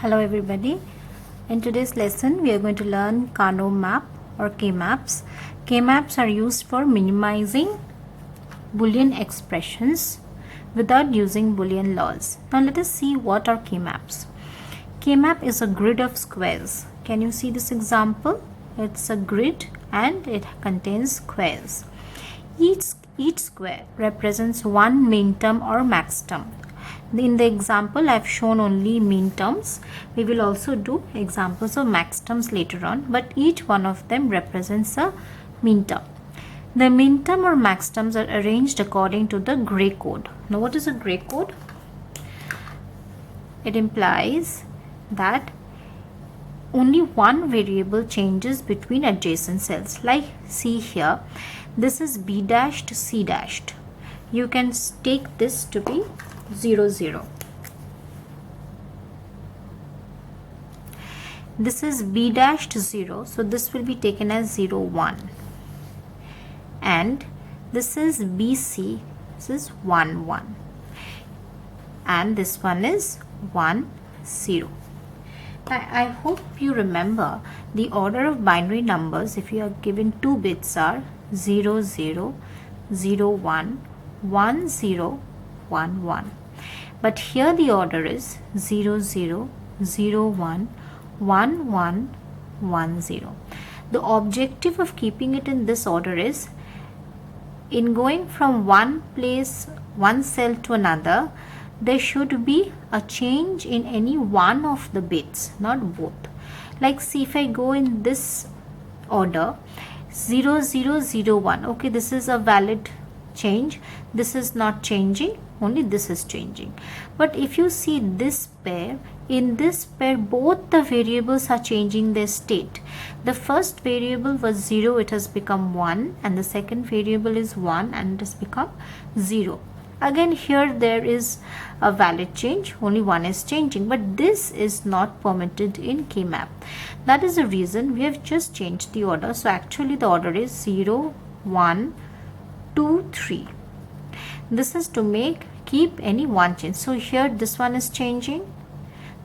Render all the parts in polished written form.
Hello everybody. In today's lesson we are going to learn Karnaugh map or Kmaps. Kmaps are used for minimizing Boolean expressions without using Boolean laws. Now let us see what are Kmaps. Kmap is a grid of squares. Can you see this example? It's a grid and it contains squares. Each square represents one min term or max term. In the example, I have shown only min terms. We will also do examples of max terms later on, but each one of them represents a min term. The min term or max terms are arranged according to the gray code. Now, what is a gray code? It implies that only one variable changes between adjacent cells. Like, see here, this is B dash to C dashed. You can take this to be 0, 0. This is B dash to 0, so this will be taken as 0, 1. And this is BC, this is 1, 1. And this one is 1, 0. I hope you remember the order of binary numbers. If you are given 2 bits are 0, 0, 0, 1, 1, 0, 1, 1. But here the order is 0, 0, 0, 1, 1, 1, 1, 0. The objective of keeping it in this order is, in going from one place, one cell to another, there should be a change in any one of the bits, not both. Like, see, if I go in this order, 0, 0, 0, 1. Okay, this is a valid change. This is not changing, only this is changing. But if you see this pair, in this pair both the variables are changing their state. The first variable was 0, it has become 1, and the second variable is 1 and it has become 0. Again, here there is a valid change, only one is changing, but this is not permitted in Kmap. That is the reason we have just changed the order. So actually the order is 0, 1, 2, 3. This is to keep any one change. So here this one is changing,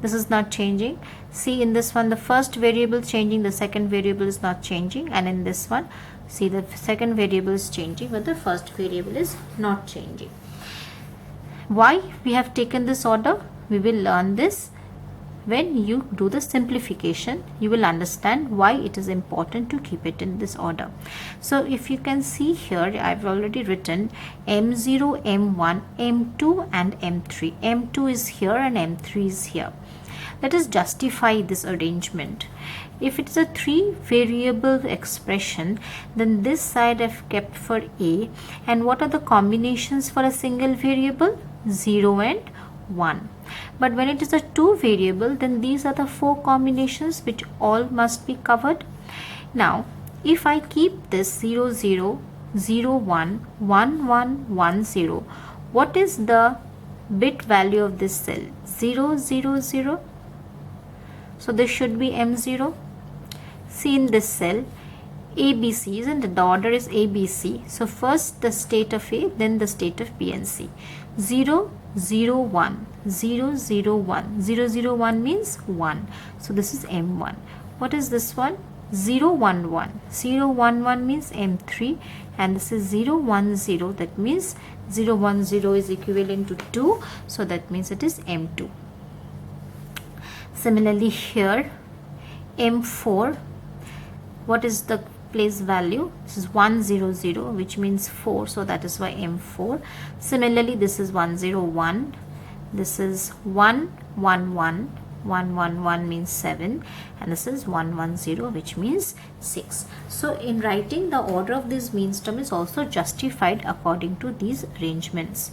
this is not changing. See, in this one the first variable changing, the second variable is not changing, and in this one, see, the second variable is changing but the first variable is not changing. Why we have taken this order? We will learn this when you do the simplification. You will understand why it is important to keep it in this order. So if you can see here, I have already written M0, M1, M2 and M3. M2 is here and M3 is here. Let us justify this arrangement. If it's a 3 variable expression, then this side I've kept for A. And what are the combinations for a single variable? 0 and 1. But when it is a 2 variable, then these are the 4 combinations which all must be covered. Now, if I keep this 0, 0, 0, 1, 1, 1, 1, 0, what is the bit value of this cell? 0, 0, 0. So this should be M0. See, in this cell, ABC, isn't it? The order is ABC. So first the state of A, then the state of B and C. 0, 0, 1, 0, 0, 1. 0, 0, 1 means 1. So this is M1. What is this one? 0, 1, 1. 0, 1, 1 means M3. And this is 0, 1, 0. That means 0, 1, 0 is equivalent to 2. So that means it is M2. Similarly here, M4. What is the place value? This is 1, 0, 0, which means 4, so that is why M4. Similarly, this is 1, 0, 1. This is 1, 1, 1. 1, 1, 1 means 7, and this is 1, 1, 0, which means 6. So in writing, the order of this means term is also justified according to these arrangements.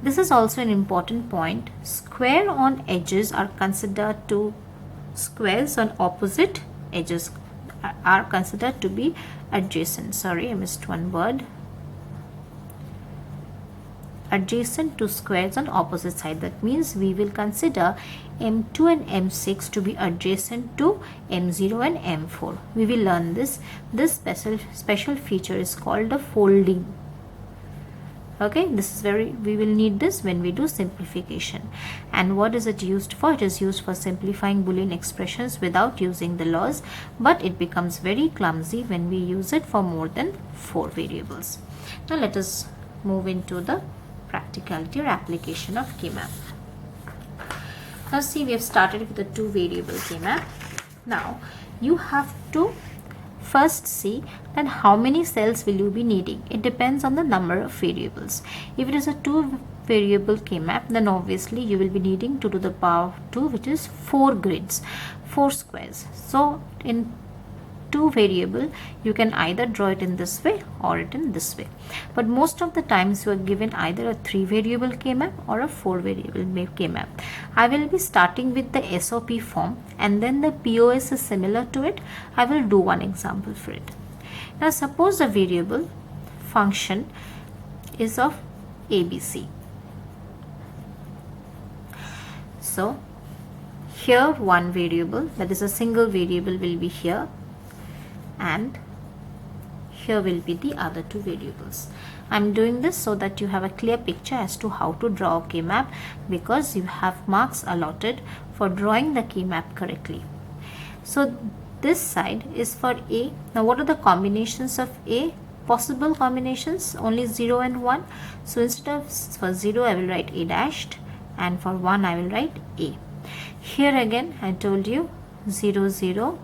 This is also an important point. Square on edges are considered to squares on opposite edges are considered to be adjacent. Sorry, I missed one word. Adjacent to squares on opposite side. That means we will consider M2 and M6 to be adjacent to M0 and M4. We will learn this. This special feature is called the folding. Okay, this is we will need this when we do simplification. And what is it used for? It is used for simplifying Boolean expressions without using the laws, but it becomes very clumsy when we use it for more than 4 variables. Now let us move into the practicality or application of Kmap. Now see, we have started with the 2 variable Kmap. Now you have to first see that how many cells will you be needing. It depends on the number of variables. If it is a 2 variable Kmap, then obviously you will be needing 2 to the power of 2, which is 4 grids, 4 squares. So in 2 variable, you can either draw it in this way or it in this way. But most of the times you are given either a 3 variable Kmap or a 4 variable Kmap. I will be starting with the SOP form, and then the POS is similar to it. I will do one example for it. Now suppose the variable function is of ABC. So here one variable, that is a single variable, will be here, and here will be the other 2 variables. I am doing this so that you have a clear picture as to how to draw a Kmap, because you have marks allotted for drawing the Kmap correctly. So this side is for A. Now what are the combinations of A? Possible combinations, only 0 and 1. So instead of for 0 I will write A dashed, and for 1 I will write A. Here again I told you 0 0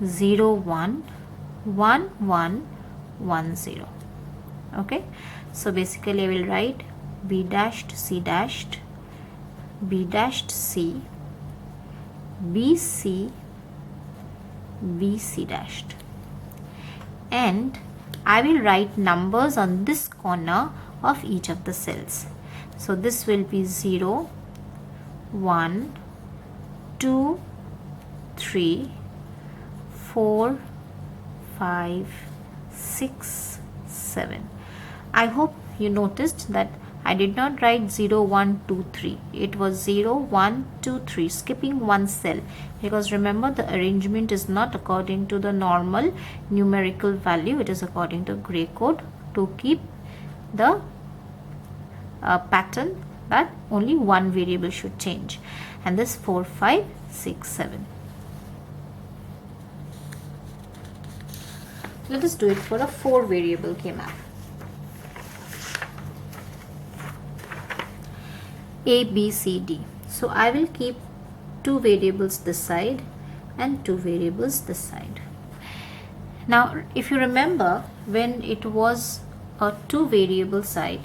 0 1 1 1 1 0. Okay, so basically I will write B dashed C dashed, B dashed C, B C, B C dashed, and I will write numbers on this corner of each of the cells. So this will be 0 1 2 3 4 5 6 7. I hope you noticed that I did not write 0 1 2 3. It was 0 1 2 3, skipping one cell, because remember the arrangement is not according to the normal numerical value, it is according to gray code, to keep the pattern that only one variable should change. And this 4 5 6 7. Let us do it for a 4 variable Kmap. A, B, C, D. So I will keep 2 variables this side and 2 variables this side. Now if you remember, when it was a 2 variable side,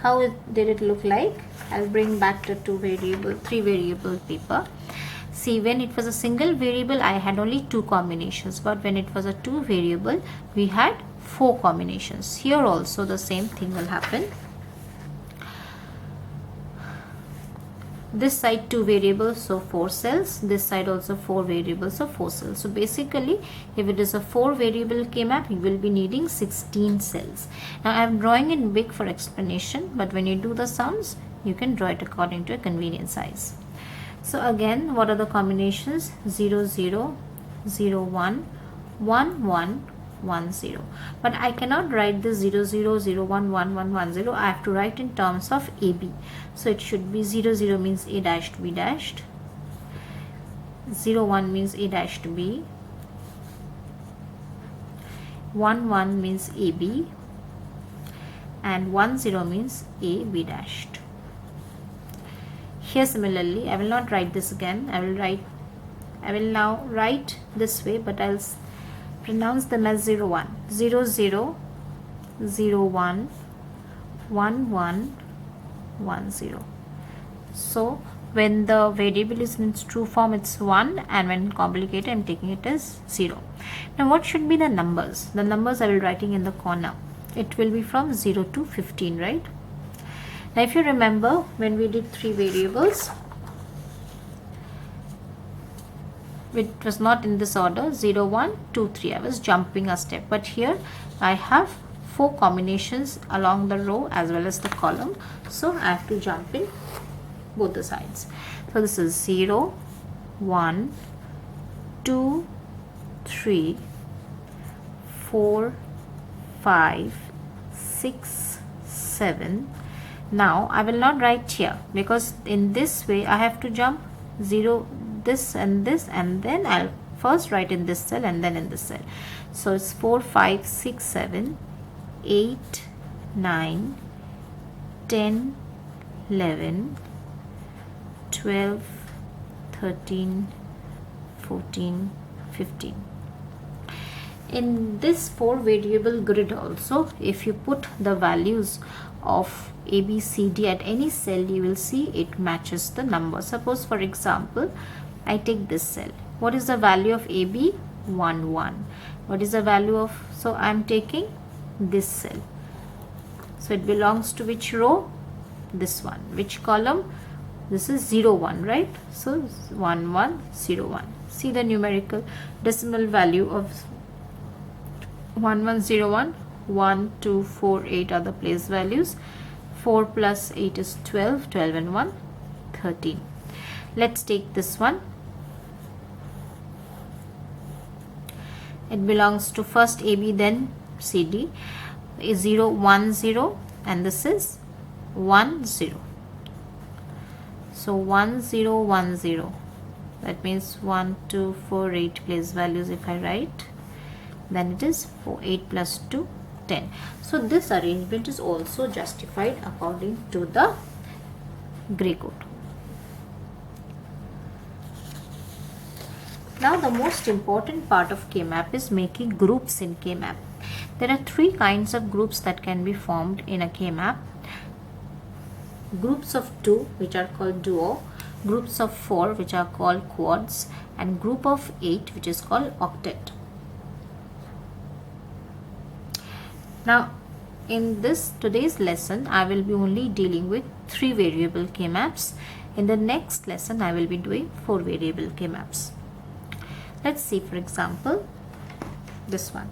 how did it look like? I'll bring back the 3 variable paper. See, when it was a single variable, I had only 2 combinations, but when it was a 2 variable, we had 4 combinations. Here also the same thing will happen. This side 2 variables, so 4 cells. This side also 4 variables, so 4 cells. So basically, if it is a 4 variable Kmap, you will be needing 16 cells. Now I am drawing it big for explanation, but when you do the sums, you can draw it according to a convenient size. So again, what are the combinations? 0 0 0 1 1 1 1 0. But I cannot write this 0 0 0 1 1 1 1 0. I have to write in terms of AB. So it should be 0 0 means A dashed B dashed, 0 1 means A dashed B, 1 1 means AB, and 1 0 means A B dashed. Here similarly, I will not write this again. I will now write this way, but I'll pronounce them as 0 1 0 0 0 1 1 1 1 0. So when the variable is in its true form, it's 1, and when complicated, I'm taking it as 0. Now what should be the numbers? The numbers I will be writing in the corner. It will be from 0 to 15, right? Now if you remember, when we did 3 variables, it was not in this order, 0 1 2 3. I was jumping a step, but here I have 4 combinations along the row as well as the column, so I have to jump in both the sides. So this is 0 1 2 3 4 5 6 7 Now I will not write here, because in this way I have to jump 0, this, and then I'll first write in this cell and then in this cell. So it's 4, 5, 6, 7, 8, 9, 10, 11, 12, 13, 14, 15. In this 4 variable grid also, if you put the values of A, B, C, D at any cell, you will see it matches the number. Suppose for example, I take this cell. What is the value of AB? 1, 1. What is the value of, so I am taking this cell. So it belongs to which row? This one. Which column? This is 0, 1, right? So 1, 1, 0, 1. See the numerical decimal value of 1, 1, 0, 1. 1, 2, 4, 8 are the place values. 4 plus 8 is 12. 12 and 1, 13. Let's take this one. It belongs to first AB, then CD. Is 0, 1, 0, and this is 1, 0. So 1, 0, 1, 0. That means 1, 2, 4, 8 place values if I write. Then it is 4, 8 plus 2, 10. So this arrangement is also justified according to the Gray code. Now the most important part of Kmap is making groups in Kmap. There are 3 kinds of groups that can be formed in a Kmap. Groups of 2, which are called duo, groups of 4, which are called quads, and group of 8, which is called octet. Now in today's lesson, I will be only dealing with 3 variable Kmaps. In the next lesson, I will be doing 4 variable Kmaps. Let's see, for example, this one.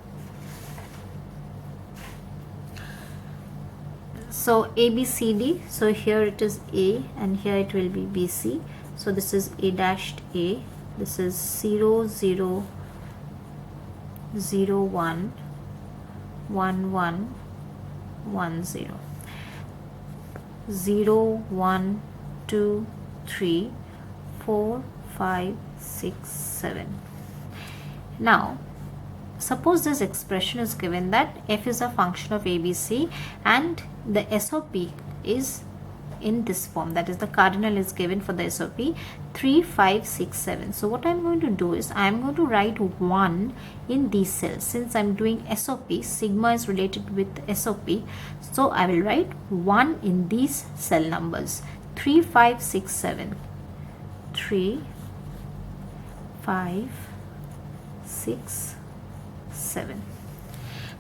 So A, B, C, D. So here it is A and here it will be B, C. So this is A dashed A. This is 0, 0, 0, 1, 1, 1, 1, 0. 0, 1, 2, 3, 4, 5, 6, 7. Now, suppose this expression is given that f is a function of ABC and the SOP is in this form, that is the cardinal is given for the SOP 3, 5, 6, 7. So what I am going to do is I am going to write 1 in these cells. Since I am doing SOP, sigma is related with SOP, so I will write 1 in these cell numbers 3, 5, 6, 7. 3, 5, 6, 7.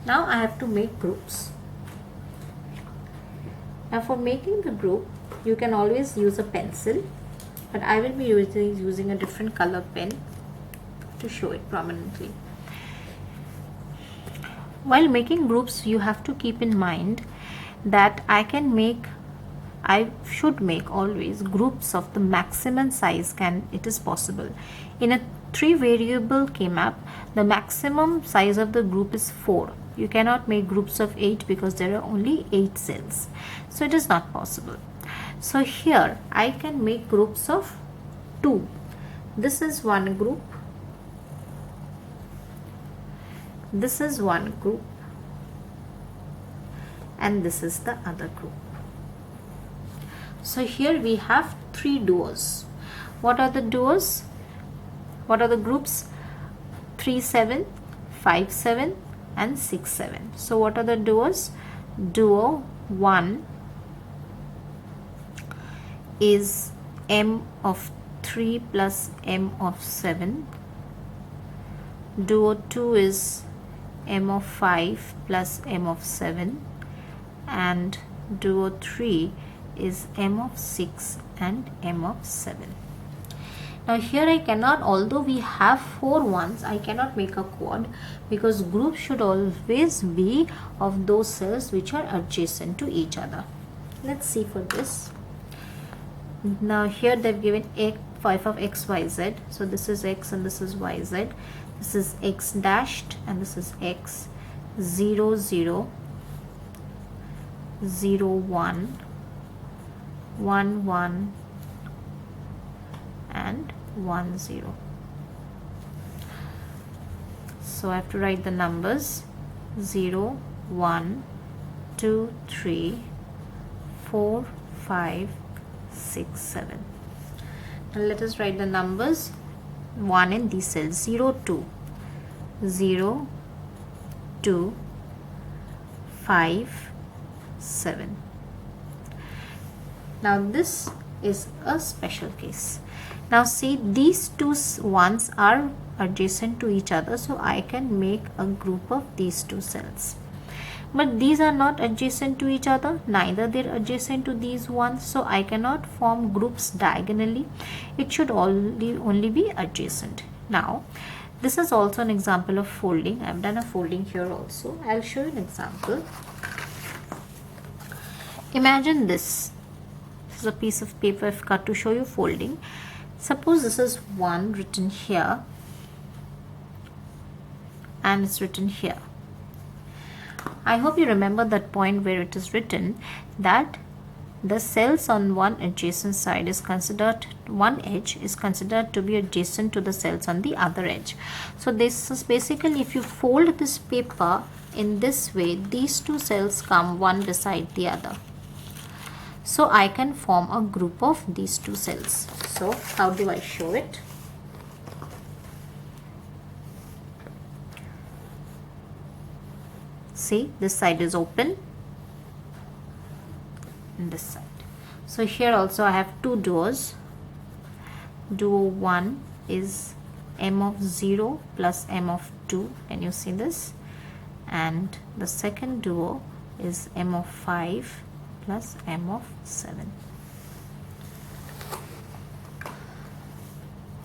Now I have to make groups. Now for making the group, you can always use a pencil, but I will be using a different color pen to show it prominently. While making groups, you have to keep in mind that I should make always groups of the maximum size it is possible. In a 3 variable Kmap, the maximum size of the group is 4. You cannot make groups of 8 because there are only 8 cells. So it is not possible. So here I can make groups of 2. This is one group. This is one group. And this is the other group. So here we have 3 duos. What are the duos? What are the groups? 3, 7, 5, 7 and 6, 7. So what are the duos? Duo 1 is m of 3 plus m of 7. Duo 2 is m of 5 plus m of 7. And duo 3 is m of 6 and m of 7. Now here I cannot, although we have 4 ones, I cannot make a quad because group should always be of those cells which are adjacent to each other. Let's see for this. Now here they've given f of x, y, z. So this is x and this is y, z. This is x dashed and this is x. 0, 0, 0, 1, 1 1 and 1 0. So I have to write the numbers 0 1 2 3 4 5 6 7. And let us write the numbers 1 in these cells. 0 2 0 2 5 7. Now this is a special case. Now see, these two ones are adjacent to each other, so I can make a group of these two cells. But these are not adjacent to each other, neither they're adjacent to these ones, so I cannot form groups diagonally. It should only be adjacent. Now this is also an example of folding. I've done a folding here also. I'll show you an example. Imagine this. This is a piece of paper I've cut to show you folding. Suppose this is 1 written here and it's written here. I hope you remember that point where it is written that the cells on one adjacent side is considered, one edge is considered to be adjacent to the cells on the other edge. So this is basically, if you fold this paper in this way, these two cells come one beside the other. So I can form a group of these two cells. So how do I show it? See, this side is open and this side. So here also I have two duos. Duo 1 is m of 0 plus m of 2. Can you see this? And the second duo is m of 5 plus m of 7.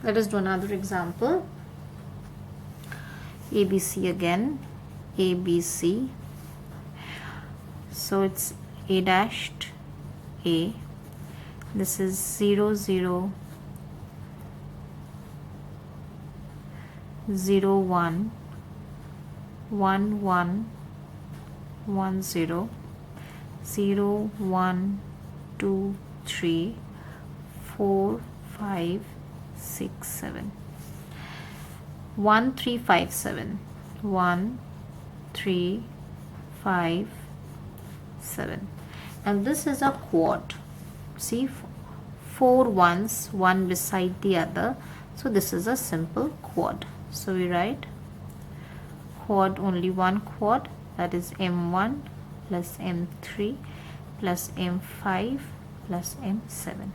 Let us do another example. ABC again. ABC. So it's A dashed A. This is 0 0 0 1 1 1 1 0 0 1 2 3 4 5 6 7 1 3 5 7 1 3 5 7. And this is a quad. See, 4 ones, one beside the other. So this is a simple quad. So we write quad, only one quad, that is m1 plus m3 plus m5 plus m7.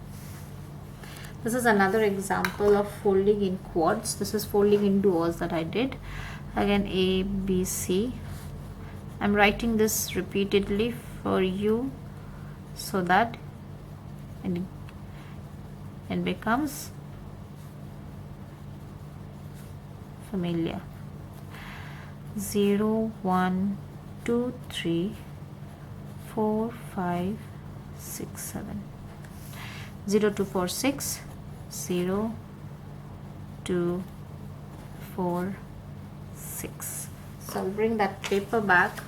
This is another example of folding in quads. This is folding in duos that I did. Again, A, B, C. I'm writing this repeatedly for you so that it becomes familiar. 0 1 2 3 4 5 6 7. 0 2 4 6 0 2 4 6. So I'll bring that paper back.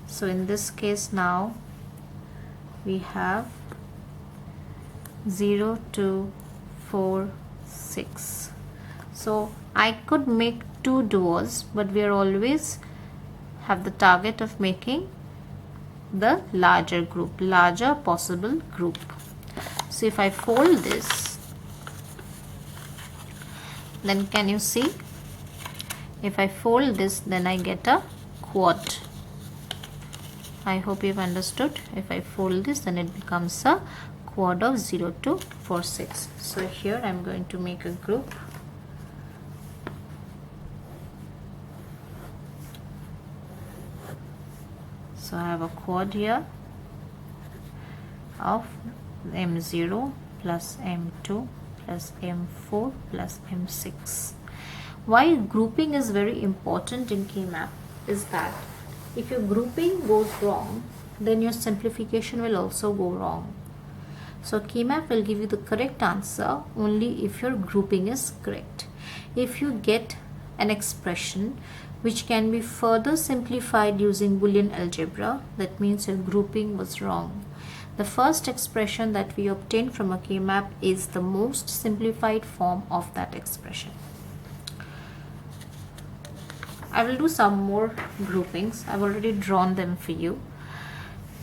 So in this case now we have 0 2 4 6. So I could make two duos, but we are always have the target of making the larger group, larger possible group. So if I fold this, then can you see, if I fold this, then I get a quad. I hope you've understood. If I fold this, then it becomes a quad of 0 2 4 6. So here I'm going to make a group. So I have a quad here of m0 plus m2 plus m4 plus m6. Why grouping is very important in Kmap is that if your grouping goes wrong, then your simplification will also go wrong. So Kmap will give you the correct answer only if your grouping is correct. If you get an expression which can be further simplified using Boolean algebra, that means your grouping was wrong. The first expression that we obtain from a Kmap is the most simplified form of that expression. I will do some more groupings. I've already drawn them for you.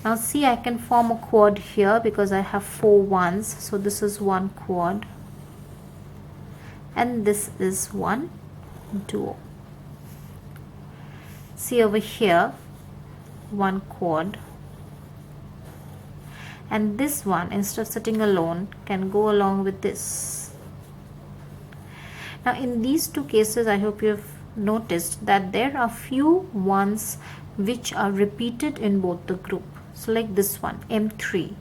Now see, I can form a quad here because I have 4 ones. So this is one quad and this is one duo. See over here, one quad, and this one, instead of sitting alone, can go along with this. Now in these two cases, I hope you have noticed that there are few ones which are repeated in both the group. So like this one, M3,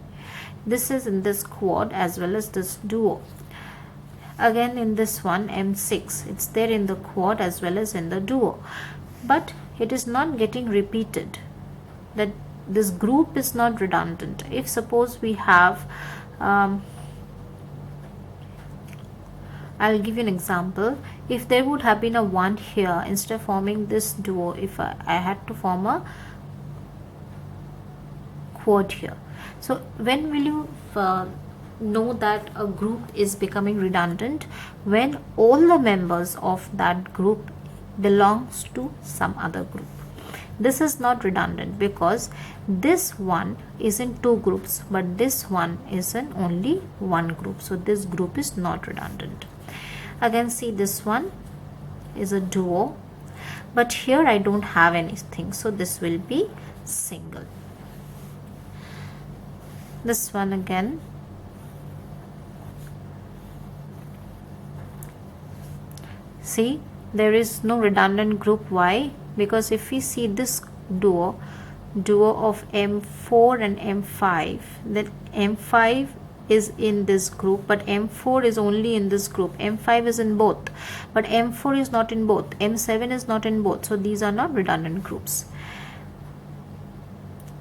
this is in this quad as well as this duo. Again in this one, M6, it's there in the quad as well as in the duo, but it is not getting repeated. That this group is not redundant. If suppose we have I'll give you an example. If there would have been a 1 here, instead of forming this duo, if I had to form a quad here. So when will you know that a group is becoming redundant? When all the members of that group belongs to some other group. This is not redundant because this one is in 2 groups, but this one is in only 1 group. So this group is not redundant. Again, see, this one is a duo, but here I don't have anything, so this will be single. This one again, see, there is no redundant group. Why? Because if we see this duo of M4 and M5, then M5 is in this group, but M4 is only in this group. M5 is in both, but M4 is not in both. M7 is not in both. So these are not redundant groups.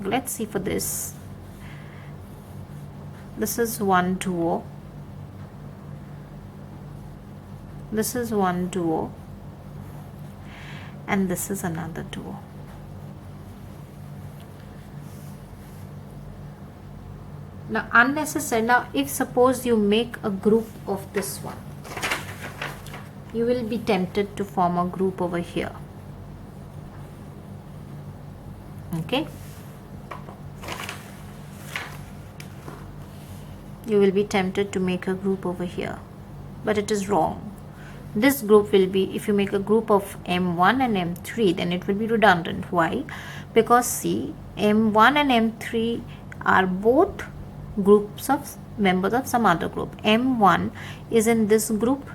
Let's see for this. This is one duo. This is one duo. And this is another duo. Now unnecessary. Now if suppose you make a group of this one, you will be tempted to form a group over here. Okay, you will be tempted to make a group over here, but it is wrong. This group will be, if you make a group of M1 and M3, then it will be redundant. Why? Because see, M1 and M3 are both groups of members of some other group. M1 is in this group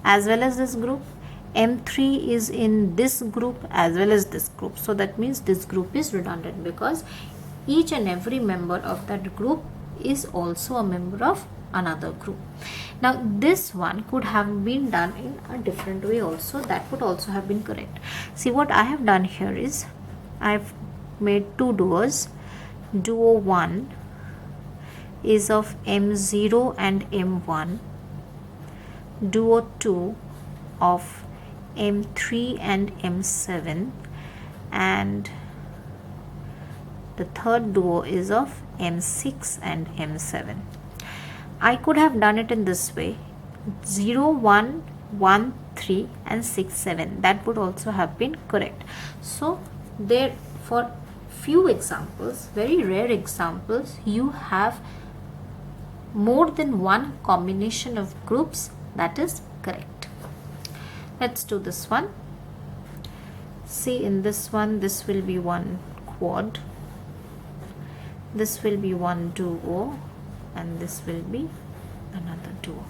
as well as this group. M3 is in this group as well as this group. So that means this group is redundant because each and every member of that group is also a member of another group. Now this one could have been done in a different way also. That would also have been correct. See, what I have done here is I've made 2 duos. Duo 1 is of M0 and M1. Duo 2 of M3 and M7, and the third duo is of M6 and M7. I could have done it in this way: 0, 1, 1, 3 and 6, 7. That would also have been correct. So there, for few examples, very rare examples, you have more than one combination of groups. That is correct. Let's do this one. See, in this one, this will be one quad, this will be one duo, and this will be another duo.